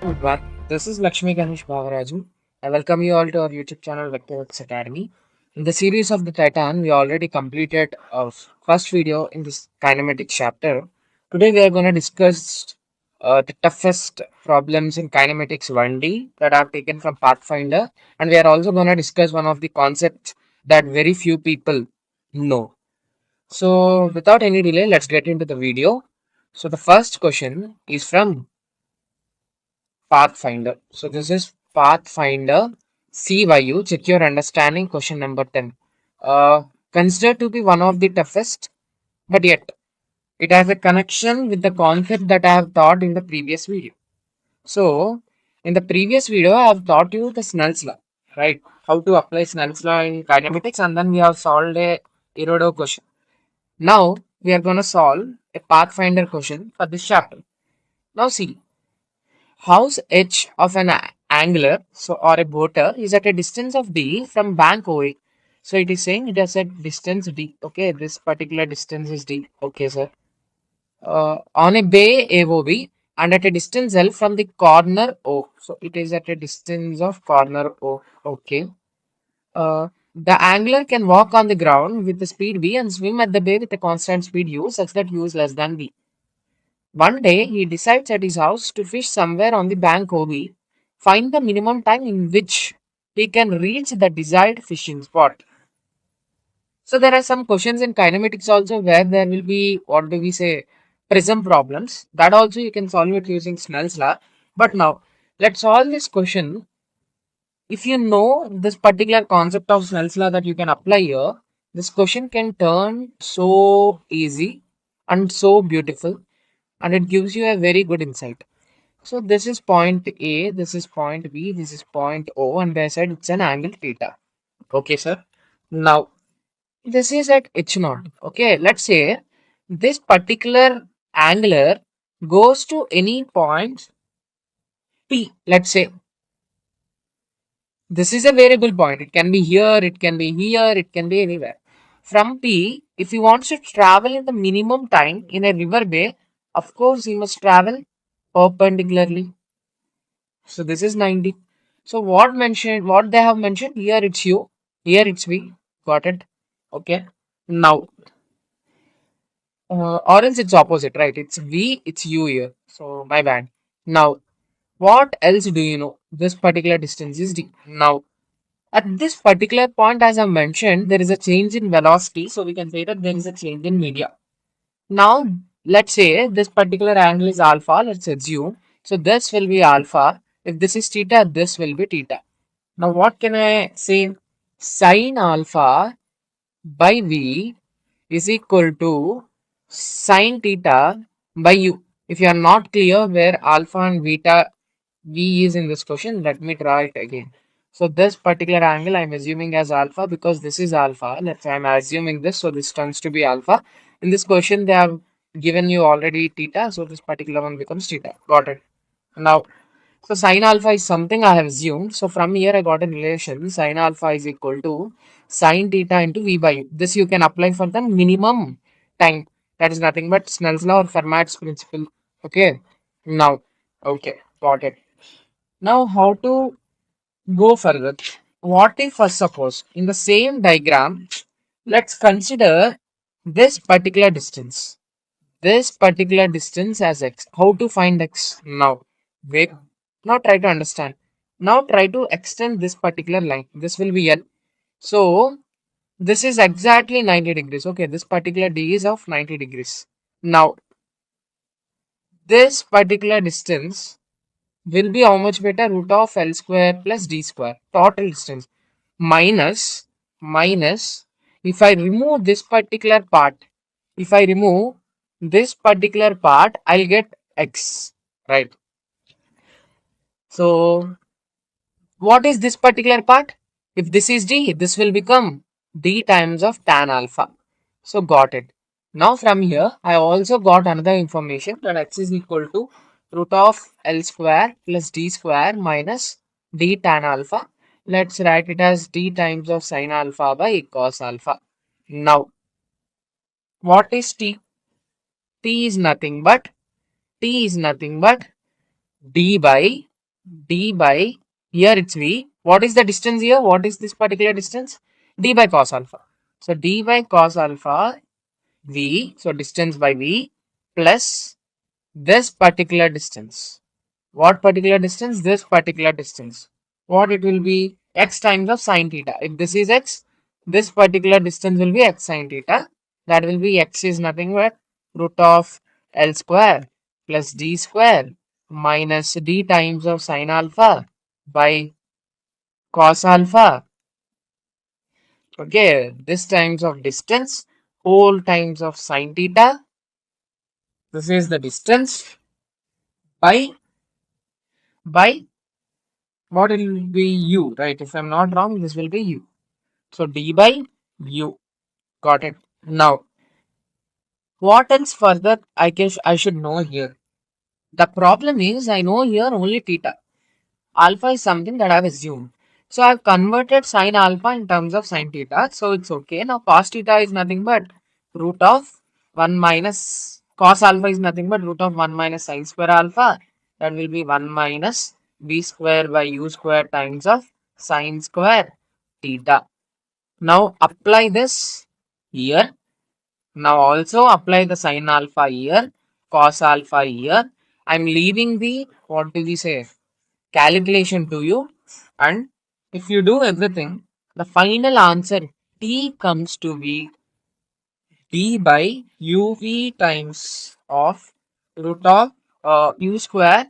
Everyone, this is Lakshmi Ganesh Bhavaraju. I welcome you all to our YouTube channel Vectorworks Academy. In the series of the Titan, we already completed our first video in this kinematic chapter. Today we are going to discuss the toughest problems in kinematics 1D that I've taken from Pathfinder, and we are also going to discuss one of the concepts that very few people know. So without any delay, let's get into the video. So the first question is from Pathfinder. So this is Pathfinder CYU. Check your understanding. Question number 10. Considered to be one of the toughest, but yet it has a connection with the concept that I have taught in the previous video. So in the previous video, I have taught you the Snell's law, right? How to apply Snell's law in kinematics, and then we have solved a Irodo question. Now we are going to solve a Pathfinder question for this chapter. Now see, house edge of an angler or a boater is at a distance of d from bank OA. So it is saying it has a distance d. Okay, this particular distance is d. Okay, sir. On a bay AOB and at a distance L from the corner O. So it is at a distance of corner O. Okay. The angler can walk on the ground with the speed v and swim at the bay with a constant speed u such that u is less than v. One day, he decides at his house to fish somewhere on the bank OB, find the minimum time in which he can reach the desired fishing spot. So, there are some questions in kinematics also where there will be, what do we say, prism problems. That also you can solve it using Snell's law. But now, let's solve this question. If you know this particular concept of Snell's law that you can apply here, this question can turn so easy and so beautiful, and it gives you a very good insight. So this is point A, this is point B, this is point O, and they said it's an angle theta. Okay, sir. Now this is at H naught. Okay, let's say this particular angular goes to any point P. Let's say this is a variable point. It can be here, it can be here, it can be anywhere. From P, if he wants to travel in the minimum time in a river bay, of course he must travel perpendicularly. So this is 90. So what they have mentioned here it's U, here it's V. Got it? Okay. Now, or else it's opposite, right? It's V, it's U here. So my bad. Now, what else do you know? This particular distance is D. Now, at this particular point, as I mentioned, there is a change in velocity. So we can say that there is a change in media. Now, let's say this particular angle is alpha. Let's assume. So this will be alpha. If this is theta, this will be theta. Now, what can I say? Sine alpha by V is equal to sine theta by U. If you are not clear where alpha and beta V is in this question, let me draw it again. So this particular angle I am assuming as alpha because this is alpha. Let's say I am assuming this, so this turns to be alpha. In this question, they have given you already theta, so this particular one becomes theta. Got it. Now, so sine alpha is something I have assumed. So from here I got a relation sine alpha is equal to sine theta into V by U. This you can apply for the minimum time. That is nothing but Snell's law or Fermat's principle. Okay. Now, okay, got it. Now how to go further? What if first suppose in the same diagram, let's consider this particular distance. This particular distance as x. How to find x? Now, wait. Now try to understand. Now try to extend this particular line. This will be L. So, this is exactly 90 degrees. Okay, this particular D is of 90 degrees. Now, this particular distance will be how much better? Root of L square plus D square. Total distance. Minus, if I remove this particular part, if I remove this particular part, I'll get x, right? So, what is this particular part? If this is d, this will become d times of tan alpha. So, got it. Now, from here, I also got another information that x is equal to root of L square plus D square minus d tan alpha. Let's write it as d times of sin alpha by cos alpha. Now, what is t? T is nothing but d by d by, here it's v. What is the distance here? What is this particular distance? D by cos alpha. So d by cos alpha v, so distance by v, plus this particular distance. What particular distance? This particular distance. What it will be? X times of sine theta. If this is x, this particular distance will be x sine theta. That will be x is nothing but root of L square plus d square minus d times of sine alpha by cos alpha. Okay, this times of distance, whole times of sine theta. This is the distance by what will be u, right? If I'm not wrong, this will be u. So d by u. Got it. Now, what else further I should know here? The problem is I know here only theta. Alpha is something that I've assumed. So I've converted sine alpha in terms of sine theta. So it's okay. Now cos theta is nothing but root of 1 minus cos alpha is nothing but root of 1 minus sine square alpha. That will be 1 minus b square by u square times of sine square theta. Now apply this here. Now also apply the sine alpha here, cos alpha here. I'm leaving the, what do we say, calculation to you. And if you do everything, the final answer t comes to be d by uv times of root of u square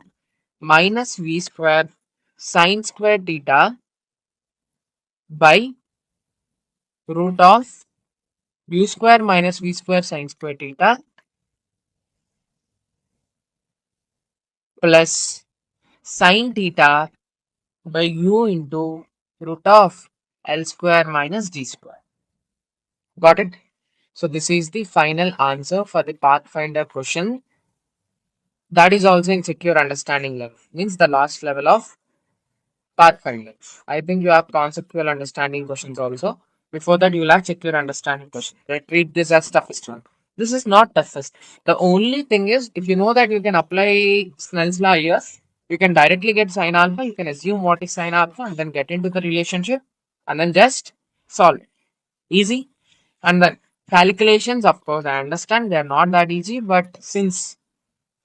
minus v square sine square theta by root of u square minus v square sine square theta plus sine theta by u into root of L square minus d square. Got it? So this is the final answer for the Pathfinder question. That is also in secure understanding level. Means the last level of Pathfinder. I think you have conceptual understanding questions also. Before that, you will have secure understanding question. Right? Treat this as toughest one. This is not toughest. The only thing is, if you know that you can apply Snell's law here, you can directly get sine alpha. You can assume what is sine alpha and then get into the relationship and then just solve it. Easy. And then calculations, of course, I understand they are not that easy, but since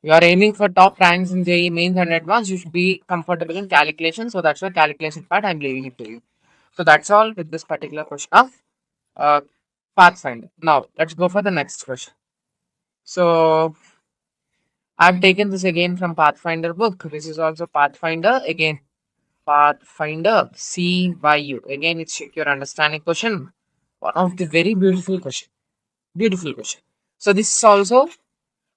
you are aiming for top ranks in JEE mains and advanced, you should be comfortable in calculation. So that's why calculation part I'm leaving it to you. So that's all with this particular question of uh, Pathfinder. Now let's go for the next question. So I've taken this again from Pathfinder book. This is also Pathfinder again. Pathfinder CYU. Again, it's your understanding question. One of the very beautiful question. Beautiful question. So this is also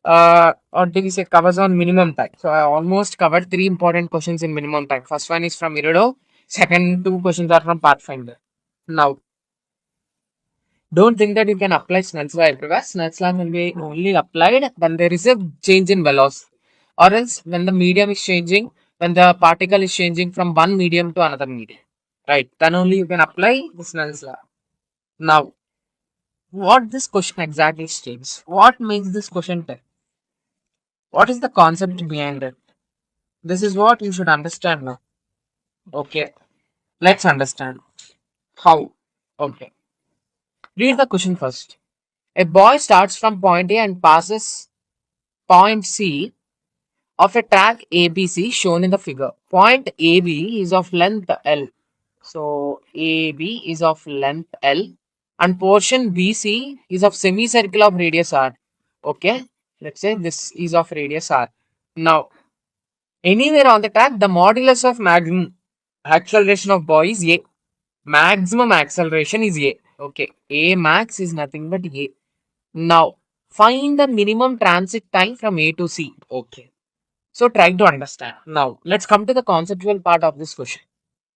or did we say covers on minimum time. So I almost covered three important questions in minimum time. First one is from Irido. Second two questions are from Pathfinder. Now, don't think that you can apply Snell's law everywhere. Snell's law will be only applied when there is a change in velocity, or else when the medium is changing, when the particle is changing from one medium to another medium, right? Then only you can apply the Snell's law. Now, what this question exactly states? What makes this question tough? What is the concept behind it? This is what you should understand now. Okay, let's understand how. Okay, read the question first. A boy starts from point A and passes point C of a track ABC shown in the figure. Point AB is of length L. So AB is of length L and portion BC is of semicircle of radius R. Okay, let's say this is of radius R. Now, anywhere on the track, the modulus of maximum acceleration of boy is A. Maximum acceleration is A. Okay, A max is nothing but A. Now, find the minimum transit time from A to C. Okay. So try to understand. Now, let's come to the conceptual part of this question.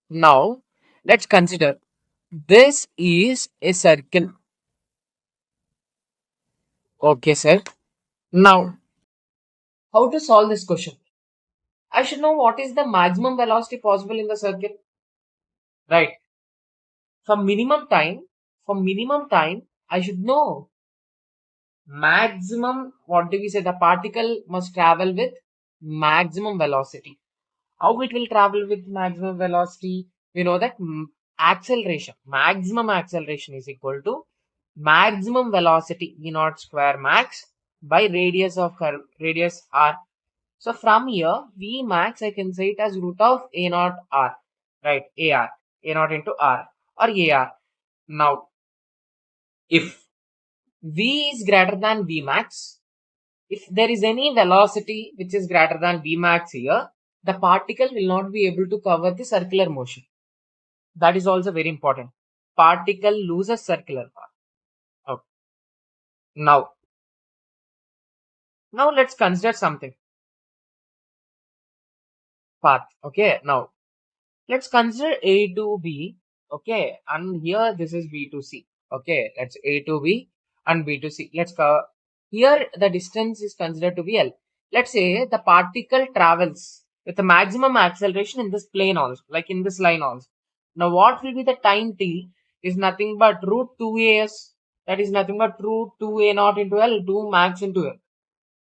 Now, let's consider this is a circle. Okay, sir. Now, how to solve this question? I should know what is the maximum velocity possible in the circle. Right. For minimum time, I should know maximum, what do we say? The particle must travel with maximum velocity. How it will travel with maximum velocity? We know that acceleration, maximum acceleration is equal to maximum velocity v naught square max by radius of curve, radius r. So from here, v max I can say it as root of a naught r, right? A naught into r or ar. Now, if v is greater than v max, if there is any velocity which is greater than v max here, the particle will not be able to cover the circular motion. That is also very important. Particle loses circular path. Okay. Now let's consider something. Path. Okay. Now let's consider A to B. Okay. And here this is B to C. Okay. Let's A to B and B to C. Let's cover. Here the distance is considered to be L. Let's say the particle travels with the maximum acceleration in this plane also, like in this line also. Now what will be the time t is nothing but root 2as. That is nothing but root 2a naught into L, 2 max into L.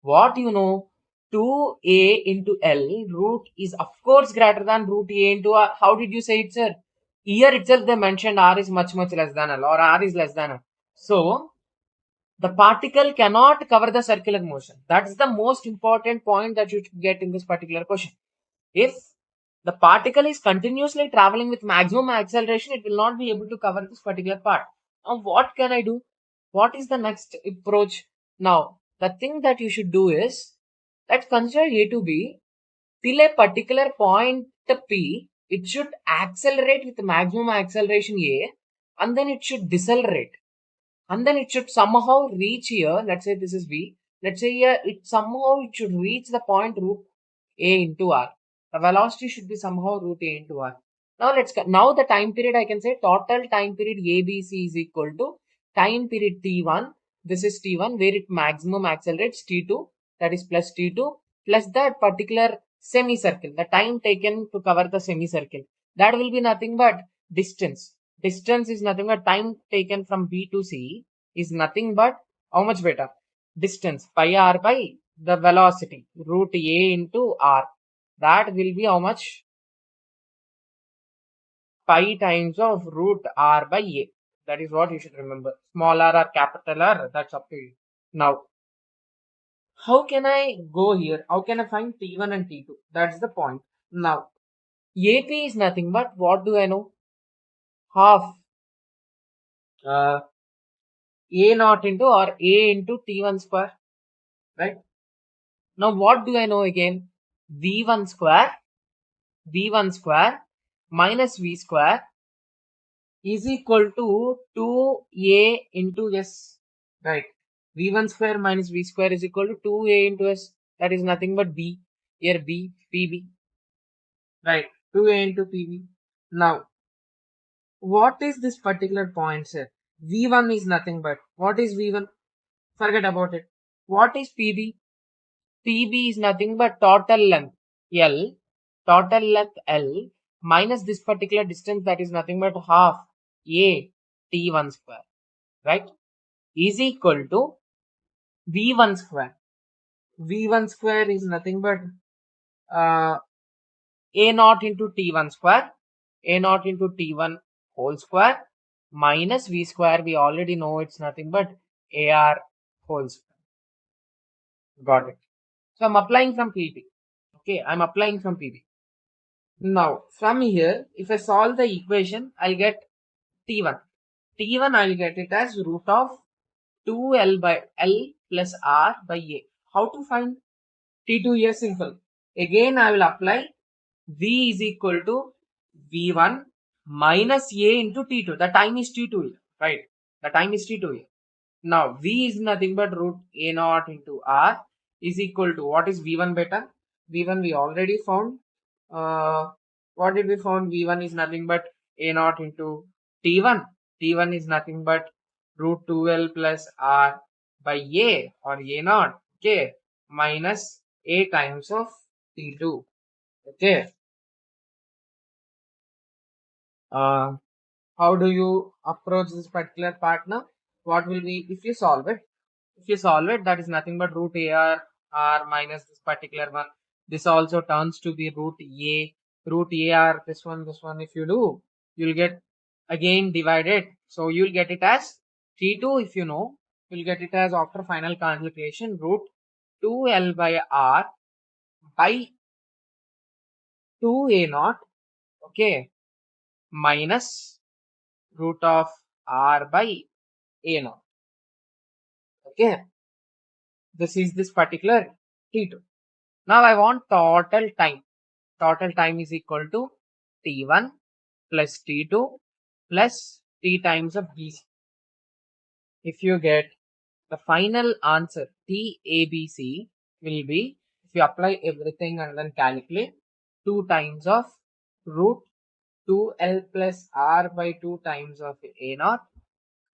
What you know? 2a into L root is of course greater than root a into r. How did you say it, sir? Here itself they mentioned r is much less than L or r is less than L. So the particle cannot cover the circular motion. That's the most important point that you should get in this particular question. If the particle is continuously traveling with maximum acceleration, it will not be able to cover this particular part. Now, what can I do? What is the next approach? Now, the thing that you should do is, let's consider A to B. Till a particular point P, it should accelerate with maximum acceleration A, and then it should decelerate. And then it should somehow reach here. Let's say this is V. Let's say here it should reach the point root A into R. The velocity should be somehow root A into R. Now the time period, I can say total time period ABC is equal to time period T1. This is T1 where it maximum accelerates, T2 that is plus T2 plus that particular semicircle, the time taken to cover the semicircle. That will be nothing but distance. Distance is nothing but time taken from B to C is nothing but how much better? Distance pi r by the velocity root A into R. That will be how much? Pi times of root R by A. That is what you should remember. Small r or capital R, that's up to you. Now, how can I go here? How can I find T1 and T2? That's the point. Now, AP is nothing but what do I know? Half A naught into or A into T1 square, right? Now what do I know again? V1 square minus V square is equal to 2A into S, right? V1 square minus V square is equal to 2A into S. That is nothing but B. Here B, PB, right? 2A into PB. Now, what is this particular point, sir? V1 is nothing but, what is V1? Forget about it. What is PB? PB is nothing but total length L, minus this particular distance that is nothing but half A T1 square, right? Is equal to V1 square. V1 square is nothing but A naught into T1 square, A naught into T1 whole square minus V square. We already know it's nothing but AR whole square. Got it. So I'm applying from PB. Okay, I'm applying from PB. Now, from here, if I solve the equation, I'll get T1. T1, I'll get it as root of 2L by L plus R by A. How to find T2 here? Simple. Again, I will apply V is equal to V1 minus A into T2. The time is T2 here, right? The time is T2 here. Now, V is nothing but root A naught into R is equal to, what is V1 beta? V1 we already found. What did we found? V1 is nothing but A naught into T1. T1 is nothing but root 2L plus R by A or A naught, okay, minus A times of T2, okay. How do you approach this particular part now? What will be, if you solve it, that is nothing but root AR R minus this particular one. This also turns to be root A. Root A or this one, if you do, you'll get again divided. So you'll get it as T2 if you know, you'll get it as after final calculation root 2L by R by 2A naught, okay, minus root of R by A naught, okay. This is this particular T2. Now I want total time. Total time is equal to T1 plus T2 plus T times of BC. If you get the final answer TABC will be, if you apply everything and then calculate, 2 times of root 2L plus R by 2 times of A naught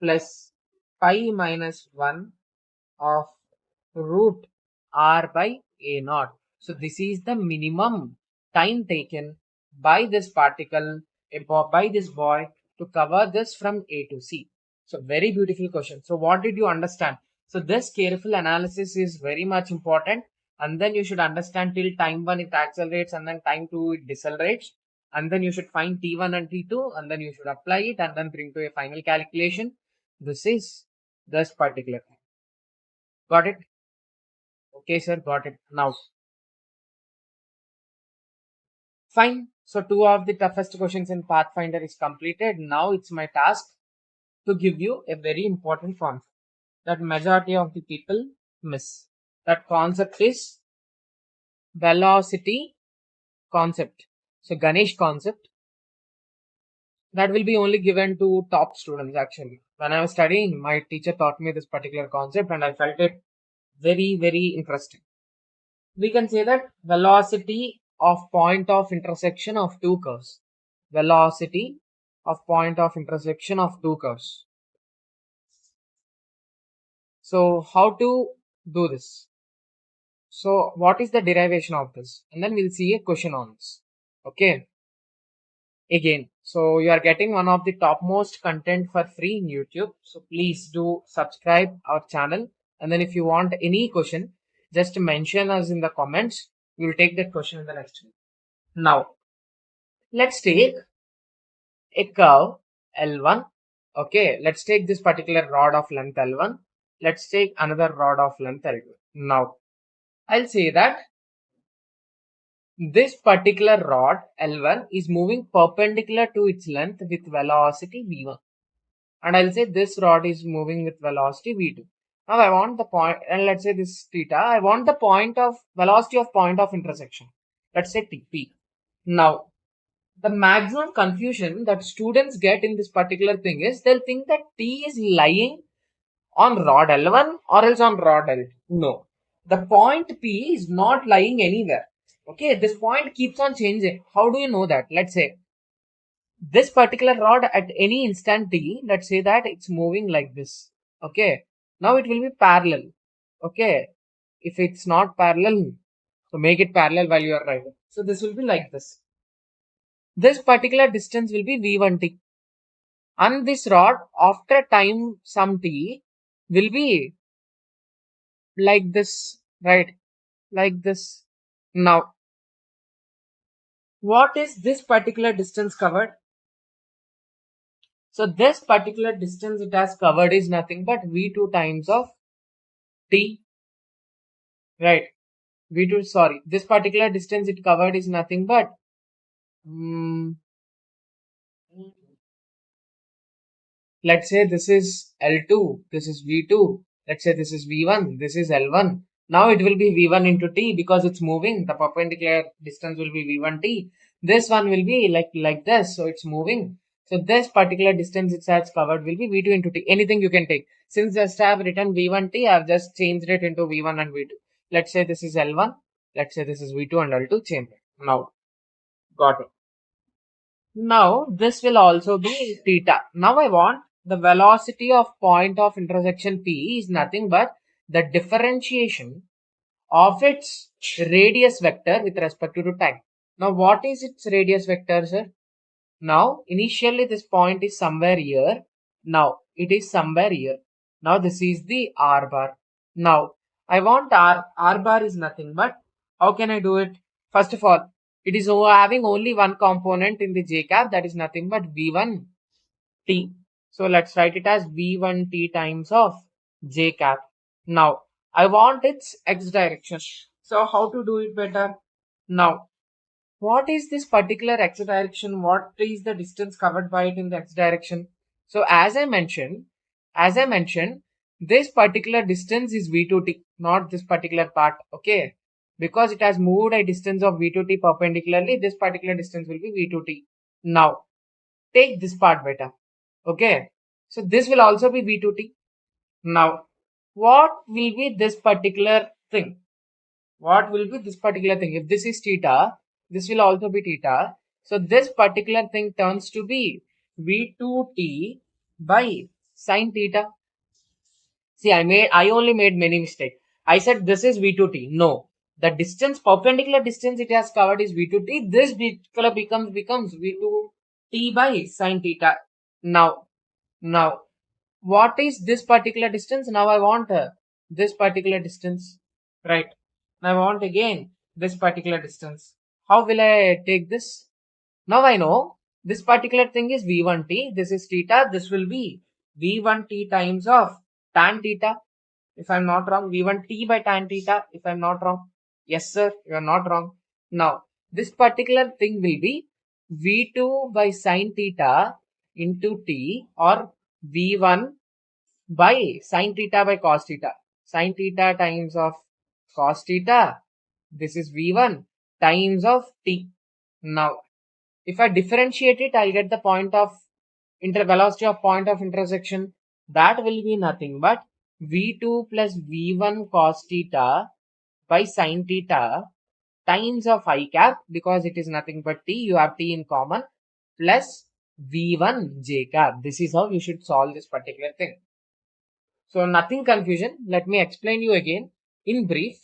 plus pi minus 1 of root R by A naught. So this is the minimum time taken by this particle, by this boy to cover this from A to C. So very beautiful question. So what did you understand? So this careful analysis is very much important, and then you should understand till time 1 it accelerates and then time 2 it decelerates, and then you should find T1 and T2 and then you should apply it and then bring to a final calculation. This is this particular thing. Got it? Okay, sir, got it. Now, fine. So, two of the toughest questions in Pathfinder is completed. Now, it's my task to give you a very important concept that majority of the people miss. That concept is velocity concept. So, Ganesh concept that will be only given to top students actually. When I was studying, my teacher taught me this particular concept and I felt it very, very interesting. We can say that velocity of point of intersection of two curves. Velocity of point of intersection of two curves. So how to do this? So what is the derivation of this? And then we'll see a question on this. Okay. Again, so you are getting one of the topmost content for free in YouTube. So please do subscribe our channel. And then if you want any question, just mention us in the comments. We will take that question in the next video. Now, let's take a curve L1. Okay, let's take this particular rod of length L1. Let's take another rod of length L2. Now, I'll say that this particular rod L1 is moving perpendicular to its length with velocity V1. And I'll say this rod is moving with velocity V2. Now I want the point, and let's say this theta, I want the point of velocity of point of intersection. Let's say P. Now, the maximum confusion that students get in this particular thing is they'll think that T is lying on rod L1 or else on rod L2. No, the point P is not lying anywhere. Okay, this point keeps on changing. How do you know that? Let's say this particular rod at any instant T, let's say that it's moving like this. Okay, now it will be parallel. Okay, if it's not parallel, so make it parallel while you are driving. So this will be like this. This particular distance will be V1t. And this rod after time some t will be like this, right? Like this. Now, what is this particular distance covered? So this particular distance it has covered is nothing but V2 times of t, right? V2, sorry, this particular distance it covered is nothing but let's say this is L2, this is V2, let's say this is V1, this is L1. Now it will be V1 into T because it's moving. The perpendicular distance will be V1T. This one will be like this, so it's moving. So this particular distance it has covered will be V2 into T. Anything you can take. Since just I have written V1T, I have just changed it into V1 and V2. Let's say this is L1, let's say this is V2 and L2, change it. Now, got it. Now this will also be theta. Now I want the velocity of point of intersection P is nothing but the differentiation of its radius vector with respect to time. Now what is its radius vector, sir? Now initially this point is somewhere here. Now it is somewhere here. Now this is the R bar. Now I want R bar is nothing but How can I do it? First of all, it is having only one component in the j cap, that is nothing but v1t. So let's write it as v1t times of j cap. Now I want its x direction. So how to do it better? Now what is this particular x direction? What is the distance covered by it in the x direction? So as I mentioned, this particular distance is v2t, not this particular part. Okay, because it has moved a distance of v2t perpendicularly, this particular distance will be v2t. Now take this part better. Okay, so this will also be v2t. Now what will be this particular thing? What will be this particular thing? If this is theta, this will also be theta. So this particular thing turns to be v2t by sine theta. See, I only made many mistakes. I said this is v2t. No, the distance, perpendicular distance it has covered is v2t. This particular becomes v2t by sine theta. Now, what is this particular distance? Now I want this particular distance, right? Now I want again this particular distance. How will I take this? Now I know this particular thing is v1t. This is theta. This will be v1t times of tan theta. If I'm not wrong, v1t by tan theta. If I'm not wrong, yes sir, you are not wrong. Now this particular thing will be v2 by sine theta into t, or v1 by sine theta by cos theta. Sine theta times of cos theta. This is v1 times of t. Now if I differentiate it, I'll get the point of velocity of point of intersection. That will be nothing but v2 plus v1 cos theta by sine theta times of I cap, because it is nothing but t, you have t in common, plus v1 j cap. This is how you should solve this particular thing. So nothing confusion. Let me explain you again in brief.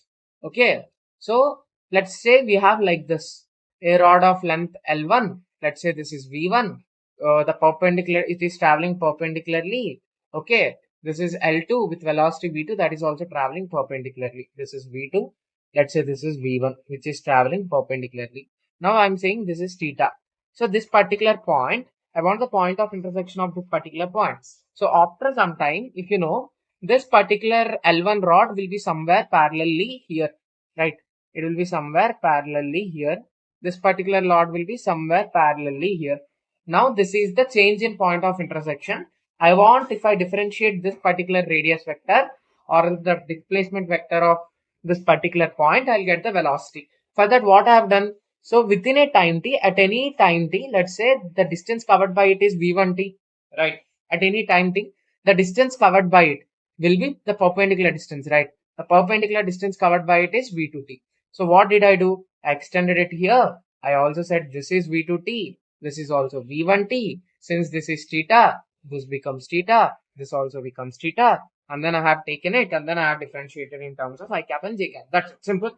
Okay. So let's say we have like this, a rod of length L1. Let's say this is V1. The perpendicular, it is traveling perpendicularly. Okay. This is L2 with velocity V2, that is also traveling perpendicularly. This is V2. Let's say this is V1, which is traveling perpendicularly. Now I'm saying this is theta. So this particular point, I want the point of intersection of this particular point. So after some time, if you know, this particular L1 rod will be somewhere parallelly here, right? It will be somewhere parallelly here. This particular rod will be somewhere parallelly here. Now this is the change in point of intersection. I want, if I differentiate this particular radius vector or the displacement vector of this particular point, I'll get the velocity. For that, what I have done, so within a time t, at any time t, let's say the distance covered by it is v1t, right? At any time t, the distance covered by it will be the perpendicular distance, right? The perpendicular distance covered by it is v2t. So what did I do? I extended it here. I also said this is v2t. This is also v1t. Since this is theta, this becomes theta. This also becomes theta. And then I have taken it and then I have differentiated in terms of I cap and j cap. That's simple.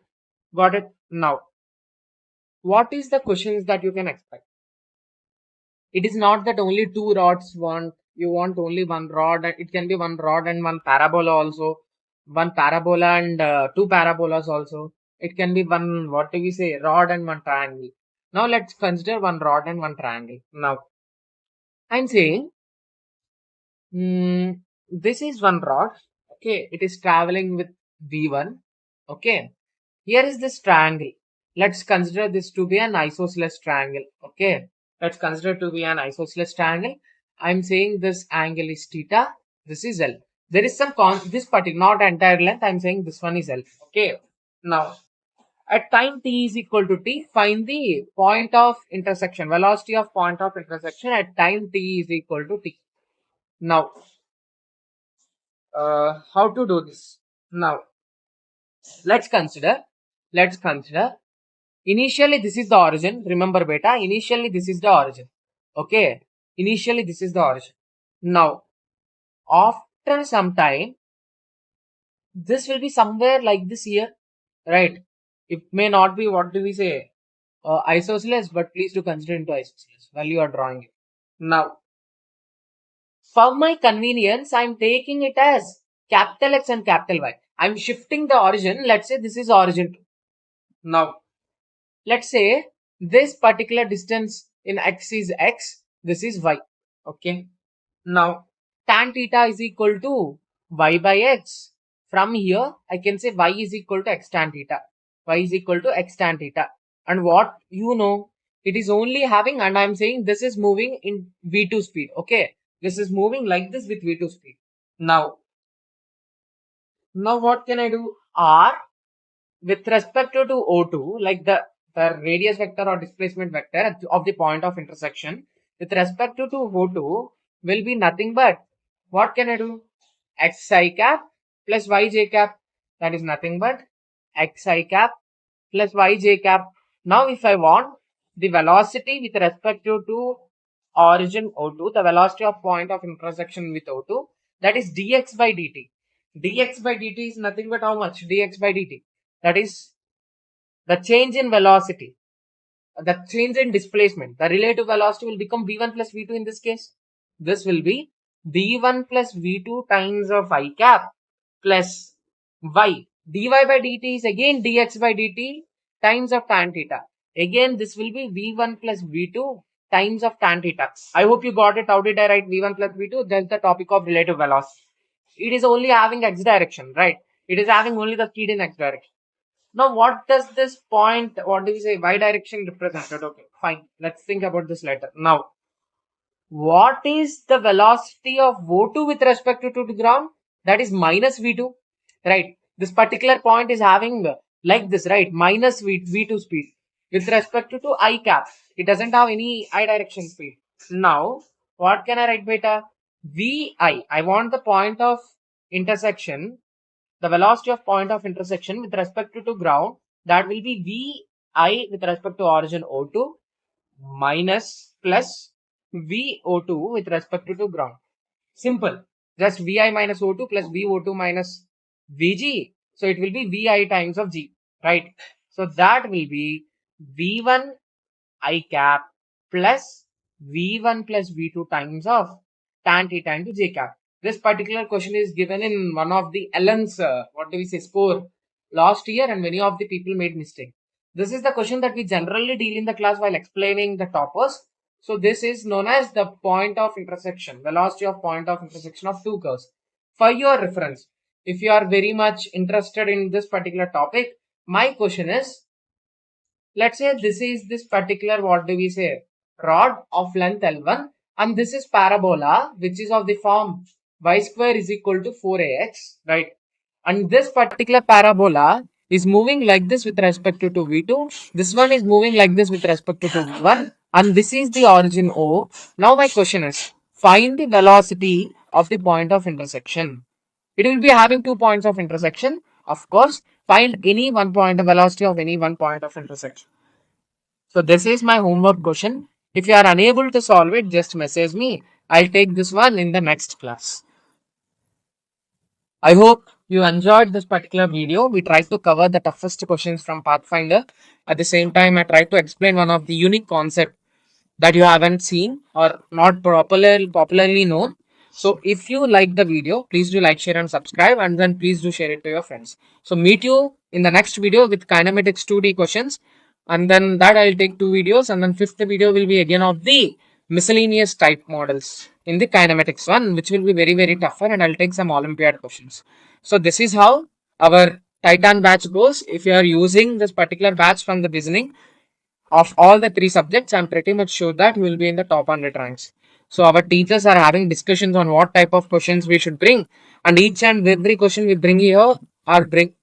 Got it? Now, what is the questions that you can expect? It is not that only two rods you want only one rod. It can be one rod and one parabola also. One parabola and two parabolas also. It can be one, what do we say, rod and one triangle. Now let's consider one rod and one triangle. Now, I'm saying, this is one rod. Okay, it is traveling with V1. Okay, here is this triangle. Let's consider this to be an isosceles triangle. Okay, let's consider to be an isosceles triangle. I'm saying this angle is theta. This is L. There is some this particular, not entire length. I'm saying this one is L. Okay. Now, at time t is equal to t, find the point of intersection, velocity of point of intersection at time t is equal to t. Now, how to do this? Now, let's consider. Initially, this is the origin. Remember, beta. Initially, this is the origin. Okay. Initially, this is the origin. Now, after some time, this will be somewhere like this here, right? It may not be, what do we say, isosceles, but please do consider into isosceles while you are drawing it. Now, for my convenience, I'm taking it as capital X and capital Y. I'm shifting the origin. Let's say this is origin 2. Now, let's say this particular distance in x is x, this is y. Okay. Now, tan theta is equal to y by x. From here, I can say y is equal to x tan theta. Y is equal to x tan theta. And what you know, it is only having, and I'm saying this is moving in v2 speed. Okay. This is moving like this with v2 speed. Now what can I do? R with respect to O2, like the radius vector or displacement vector of the point of intersection with respect to O2 will be nothing but, what can I do? Xi cap plus yj cap, that is nothing but xi cap plus yj cap. Now if I want the velocity with respect to origin O2, the velocity of point of intersection with O2, that is dx by dt. Dx by dt is nothing but how much? Dx by dt. That is the change in velocity, the change in displacement. The relative velocity will become v1 plus v2 in this case. This will be v1 plus v2 times of I cap plus y. dy by dt is again dx by dt times of tan theta. Again, this will be v1 plus v2 times of tan theta. I hope you got it. How did I write v1 plus v2? That's the topic of relative velocity. It is only having x direction, right? It is having only the speed in x direction. Now, what does this point, what do we say, y direction represented? Okay, fine. Let's think about this later. Now, what is the velocity of O2 with respect to the ground? That is minus V2, right? This particular point is having like this, right? Minus V2 speed with respect to I cap. It doesn't have any I direction speed. Now, what can I write, beta? Vi. I want the point of intersection, the velocity of point of intersection with respect to ground, that will be Vi with respect to origin O2 minus plus VO2 with respect to ground. Simple. Just Vi minus O2 plus VO2 minus Vg. So it will be Vi times of G, right? So that will be V1 I cap plus V1 plus V2 times of tan theta into J cap. This particular question is given in one of the Ellen's, score last year, and many of the people made mistake. This is the question that we generally deal in the class while explaining the toppers. So this is known as the point of intersection, velocity of point of intersection of two curves. For your reference, if you are very much interested in this particular topic, my question is, let's say this is this particular, rod of length L1, and this is parabola which is of the form y square is equal to 4ax, right? And this particular parabola is moving like this with respect to V2. This one is moving like this with respect to V1, and this is the origin O. Now my question is, find the velocity of the point of intersection. It will be having 2 points of intersection. Of course, find any one point, the velocity of any one point of intersection. So this is my homework question. If you are unable to solve it, just message me. I'll take this one in the next class. I hope you enjoyed this particular video. We tried to cover the toughest questions from Pathfinder. At the same time, I tried to explain one of the unique concepts that you haven't seen or not popularly known. So if you like the video, please do like, share and subscribe, and then please do share it to your friends. So meet you in the next video with Kinematics 2D questions, and then that I'll take 2 videos, and then fifth video will be again of the miscellaneous type models in the Kinematics one, which will be very tougher, and I'll take some Olympiad questions. So this is how our Titan batch goes. If you are using this particular batch from the beginning, of all the 3 subjects, I'm pretty much sure that we will be in the top 100 ranks. So our teachers are having discussions on what type of questions we should bring, and each and every question we bring here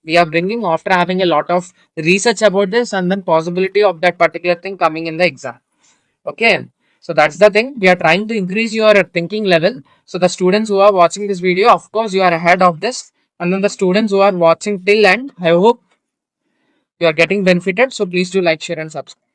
we are bringing after having a lot of research about this and then possibility of that particular thing coming in the exam. Okay, so that's the thing. We are trying to increase your thinking level. So the students who are watching this video, of course, you are ahead of this, and then the students who are watching till end, I hope you are getting benefited. So please do like, share and subscribe.